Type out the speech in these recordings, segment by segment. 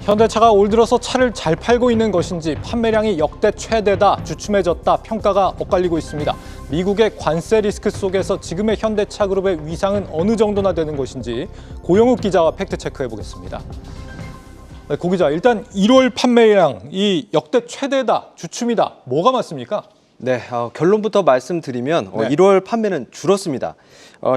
현대차가 올 들어서 차를 잘 팔고 있는 것인지 판매량이 역대 최대다, 주춤해졌다 평가가 엇갈리고 있습니다. 미국의 관세 리스크 속에서 지금의 현대차 그룹의 위상은 어느 정도나 되는 것인지 고영욱 기자와 팩트 체크해 보겠습니다. 네, 고 기자, 일단 1월 판매량 이 역대 최대다, 주춤이다, 뭐가 맞습니까? 네, 결론부터 말씀드리면 네. 1월 판매는 줄었습니다.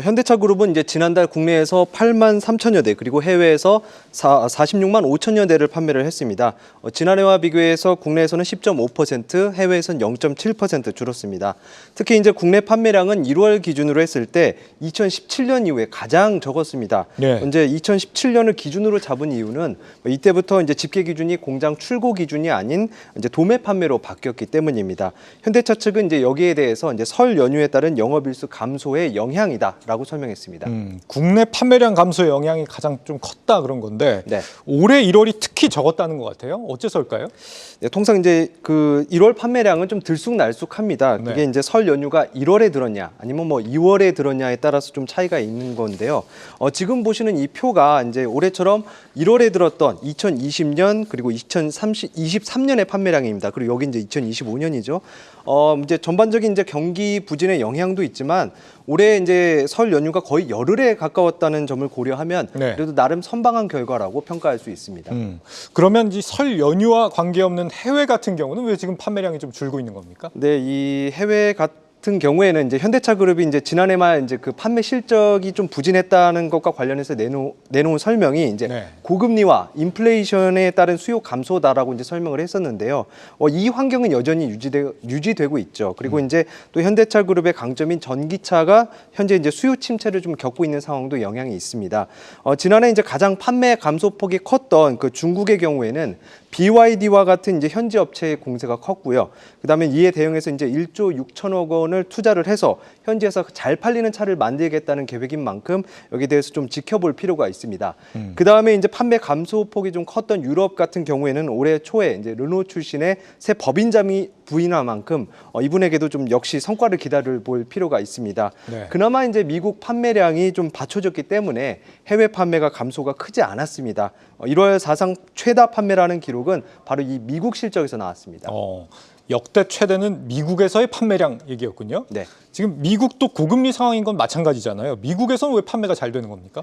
현대차 그룹은 이제 지난달 국내에서 8만 3천여 대 그리고 해외에서 46만 5천여 대를 판매를 했습니다. 지난해와 비교해서 국내에서는 10.5%, 해외에서는 0.7% 줄었습니다. 특히 이제 국내 판매량은 1월 기준으로 했을 때 2017년 이후에 가장 적었습니다. 네. 이제 2017년을 기준으로 잡은 이유는 이때부터 이제 집계 기준이 공장 출고 기준이 아닌 이제 도매 판매로 바뀌었기 때문입니다. 현대차 측은 이제 여기에 대해서 이제 설 연휴에 따른 영업일수 감소의 영향이다라고 설명했습니다. 국내 판매량 감소의 영향이 가장 좀 컸다 그런 건데 네. 올해 1월이 특히 적었다는 것 같아요. 어째서일까요? 네, 통상 이제 그 1월 판매량은 좀 들쑥날쑥합니다. 그게 네. 이제 설 연휴가 1월에 들었냐, 아니면 뭐 2월에 들었냐에 따라서 좀 차이가 있는 건데요. 지금 보시는 이 표가 이제 올해처럼 1월에 들었던 2020년 그리고 2023년의 판매량입니다. 그리고 여기 이제 2025년이죠. 이제 전반적인 이제 경기 부진의 영향도 있지만 올해 이제 설 연휴가 거의 열흘에 가까웠다는 점을 고려하면 네. 그래도 나름 선방한 결과라고 평가할 수 있습니다. 그러면 이 설 연휴와 관계없는 해외 같은 경우는 왜 지금 판매량이 좀 줄고 있는 겁니까? 네, 이 해외 같은 경우에는 이제 현대차 그룹이 이제 지난해 말 이제 그 판매 실적이 좀 부진했다는 것과 관련해서 내놓은 설명이 이제 네. 고금리와 인플레이션에 따른 수요 감소다라고 이제 설명을 했었는데요. 이 환경은 여전히 유지되고 있죠. 그리고 이제 또 현대차 그룹의 강점인 전기차가 현재 이제 수요 침체를 좀 겪고 있는 상황도 영향이 있습니다. 지난해 이제 가장 판매 감소폭이 컸던 그 중국의 경우에는 BYD와 같은 이제 현지 업체의 공세가 컸고요. 그다음에 이에 대응해서 이제 1조 6천억 원을 투자를 해서 현지에서 잘 팔리는 차를 만들겠다는 계획인 만큼 여기에 대해서 좀 지켜볼 필요가 있습니다. 그다음에 이제 판매 감소폭이 좀 컸던 유럽 같은 경우에는 올해 초에 이제 르노 출신의 새 법인장이 부인한 만큼 이분에게도 좀 역시 성과를 기다려볼 필요가 있습니다. 네. 그나마 이제 미국 판매량이 좀 받쳐졌기 때문에 해외 판매가 감소가 크지 않았습니다. 1월 사상 최다 판매라는 기록은 바로 이 미국 실적에서 나왔습니다. 역대 최대는 미국에서의 판매량 얘기였군요. 네. 지금 미국도 고금리 상황인 건 마찬가지잖아요. 미국에서는 왜 판매가 잘 되는 겁니까?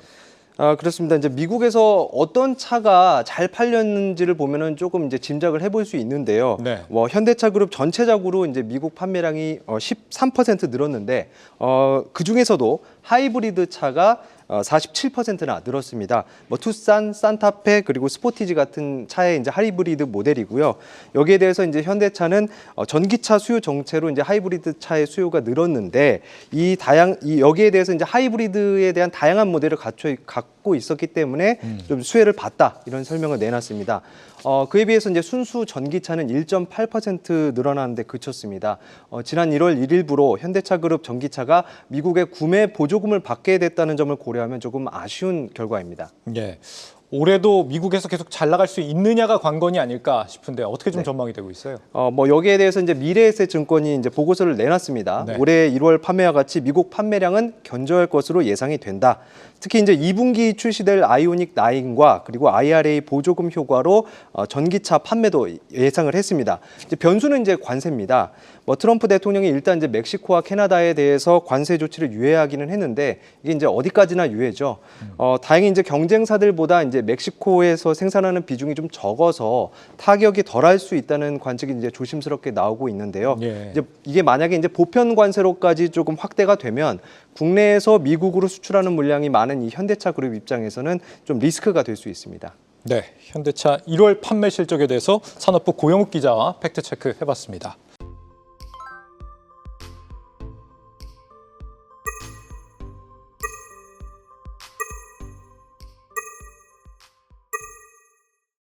그렇습니다. 이제 미국에서 어떤 차가 잘 팔렸는지를 보면은 조금 이제 짐작을 해볼 수 있는데요. 네. 현대차 그룹 전체적으로 이제 미국 판매량이 13% 늘었는데 그 중에서도 하이브리드 차가 47%나 늘었습니다. 투싼, 산타페 그리고 스포티지 같은 차의 이제 하이브리드 모델이고요. 여기에 대해서 이제 현대차는 전기차 수요 정체로 이제 하이브리드 차의 수요가 늘었는데 여기에 대해서 이제 하이브리드에 대한 다양한 모델을 갖고 있었기 때문에 좀 수혜를 봤다 이런 설명을 내놨습니다. 그에 비해서 이제 순수 전기차는 1.8% 늘어나는데 그쳤습니다. 지난 1월 1일부로 현대차 그룹 전기차가 미국의 구매 보조금을 받게 됐다는 점을 고려하면 조금 아쉬운 결과입니다. 예. 올해도 미국에서 계속 잘 나갈 수 있느냐가 관건이 아닐까 싶은데 어떻게 좀 전망이 되고 있어요? 여기에 대해서 이제 미래에셋 증권이 이제 보고서를 내놨습니다. 네. 올해 1월 판매와 같이 미국 판매량은 견조할 것으로 예상이 된다. 특히 이제 2분기 출시될 아이오닉 9과 그리고 IRA 보조금 효과로 전기차 판매도 예상을 했습니다. 이제 변수는 이제 관세입니다. 트럼프 대통령이 일단 이제 멕시코와 캐나다에 대해서 관세 조치를 유예하기는 했는데 이게 이제 어디까지나 유예죠. 다행히 이제 경쟁사들보다 이제 멕시코에서 생산하는 비중이 좀 적어서 타격이 덜할 수 있다는 관측이 이제 조심스럽게 나오고 있는데요. 예. 이제 이게 만약에 이제 보편 관세로까지 조금 확대가 되면 국내에서 미국으로 수출하는 물량이 많은 이 현대차 그룹 입장에서는 좀 리스크가 될 수 있습니다. 네, 현대차 1월 판매 실적에 대해서 산업부 고영욱 기자와 팩트 체크 해봤습니다.